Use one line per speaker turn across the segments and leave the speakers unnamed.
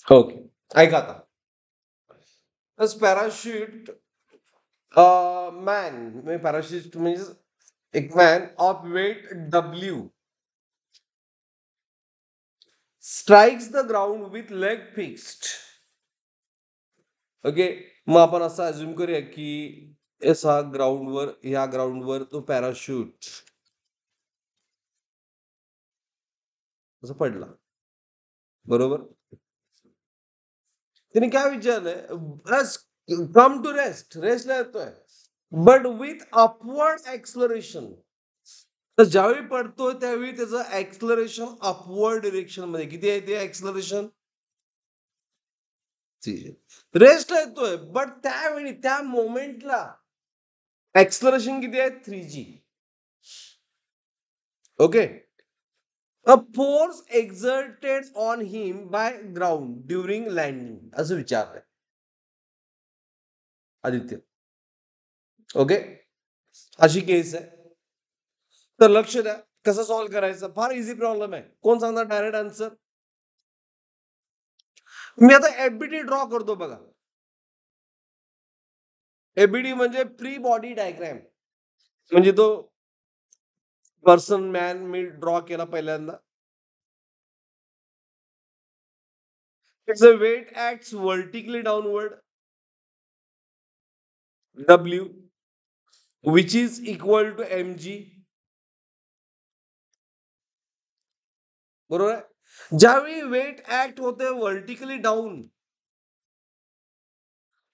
Okay. ऐका आता. Parachute man म्हणजे पॅराशूट म्हणजे एक man of weight W strikes the ground with leg fixed. Okay. मग आपण असं अज्युम करूया की असा ग्राउंडवर ह्या ग्राउंडवर तो पॅराशूट असं पडला. बरोबर. त्याने काय विचारलंय, कम टू रेस्टला येतोय बट विथ अपवर्ड एक्सलरेशन. तर ज्यावेळी पडतोय त्यावेळी त्याचं एक्सलरेशन अपवर्ड डिरेक्शन मध्ये किती आहे ते एक्सलरेशन. रेस्टला येतोय बट त्यावेळी त्या मोमेंटला एक्सलरेशन किती आहे 3G. Okay. A force exerted on him by ground during landing असं विचारलंय आदित्य. ओके. अशी केस आहे. तर लक्ष द्या कसं सॉल्व्ह करायचं. फार इझी प्रॉब्लेम आहे. कोण सांगणार डायरेक्ट आन्सर. मी आता एफबीडी ड्रॉ करतो बघा. एफबीडी म्हणजे प्री बॉडी डायग्रॅम. म्हणजे तो पर्सन मॅन मी ड्रॉ केला पहिल्यांदा. It's a weight acts vertically downward W which is equal to mg. बरोबर आहे. ज्यावेळी वेट ऍक्ट होते व्हर्टिकली डाऊन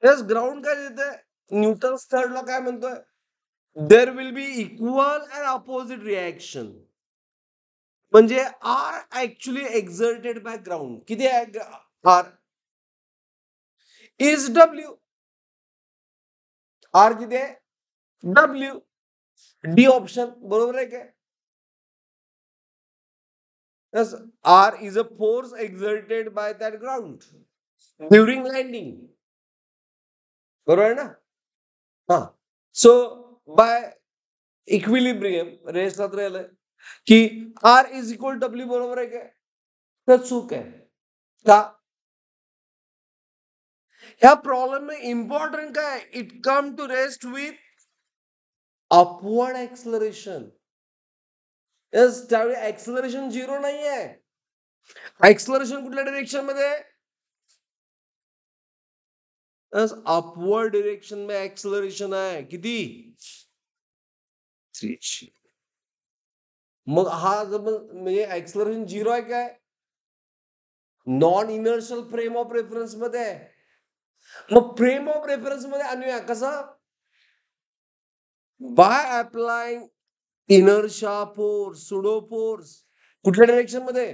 तेच ग्राउंड काय देते. न्यूटन थर्ड लॉ काय म्हणतोय. There will be equal and opposite reaction. म्हणजे R actually exerted by ground किती आहे आर इज डब्ल्यू. आर किती आहे डब्ल्यू. डी ऑप्शन बरोबर आहे काय. Yes, R is a force exerted by that ground during landing. बरोबर आहे ना. हा. सो बाय इक्विलिब्रियम रेसला तर आलंय की आर इज इक्वल डब्ल्यू बरोबर आहे काय. तर चूक आहे का. ह्या प्रॉब्लेम में इम्पॉर्टंट काय it come to rest with upward acceleration. Yes त्यावेळी एक्सलरेशन 0 नाही आहे. एक्सलरेशन कुठल्या डिरेक्शन मध्ये. अपवर्ड डिरेक्शन में एक्सलरेशन आहे किती 3G. मग हा म्हणजे एक्सलरेशन 0 आहे काय. Non inertial frame of reference मध्ये आहे. मग फ्रेम ऑफ रेफरन्स मध्ये आणूया कसं. By applying inertia force pseudo force कुठल्या डिरेक्शन मध्ये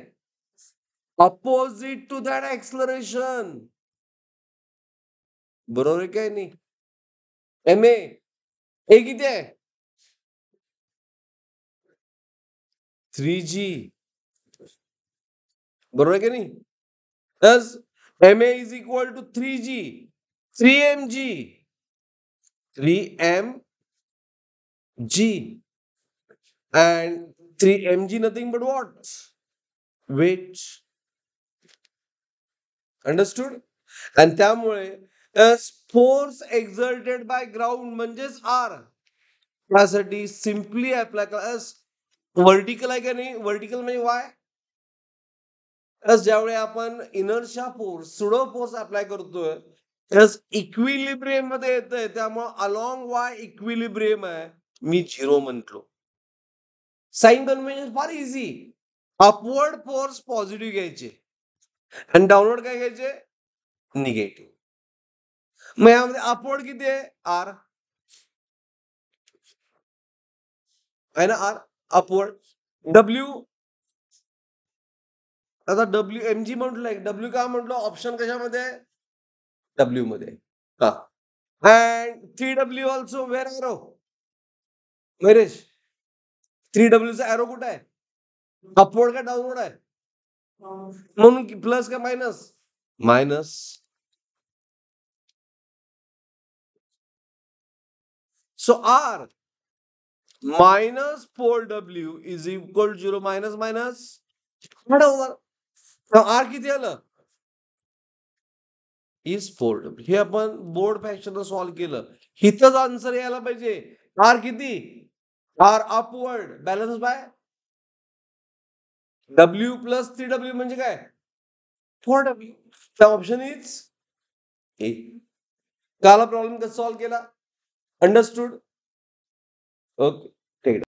अपोजिट टू दॅट एक्सलरेशन. बरोबर आहे काय नाही. एम ए किती आहे 3G. बरोबर आहे की नाही. Thus, MA is equal to 3G, 3mg, 3mg, and 3mg nothing but what? Weight. Understood? आणि त्यामुळे फोर्स एक्झर्टेड बाय ग्राउंड म्हणजेच आर. त्यासाठी सिम्पली अप्लाय करा. व्हर्टिकल आहे का नाही. व्हर्टिकल म्हणजे वाय. ज्यावेळी आपण inertia force pseudo force apply करतोय इक्विलिब्रियम मध्ये येतंय त्यामुळे अलॉंग वाय इक्विलिब्रियम आहे. मी 0 म्हटलो. साइन कन्व्हेन्शन फार इझी. अपवर्ड फोर्स पॉझिटिव्ह घ्यायचे आणि डाऊनवर्ड काय घ्यायचे निगेटिव्ह. मग यामध्ये अपवर्ड किती आहे आर आहे ना. R upward W. आता डब्ल्यू एमजी म्हटलंय. डब्ल्यू का म्हटलं ऑप्शन कशामध्ये डब्ल्यू मध्ये का. And 3W also where arrow where's 3W चा एरो कुठे आहे. अपवर्ड का डाऊनवर्ड आहे. म्हणून प्लस का minus minus. So R minus 4W is equal 0 minus minus. R किती आलं इज 4W. हे आपण बोर्ड फॅक्शन सॉल्व्ह केलं. इथंच आन्सर यायला पाहिजे. आर किती? R upward balance by W plus 3W म्हणजे काय? 4W. The option is A. काला प्रॉब्लेम कसं सॉल्व्ह केला? अंडरस्टूड? ओके. ठीक आहे.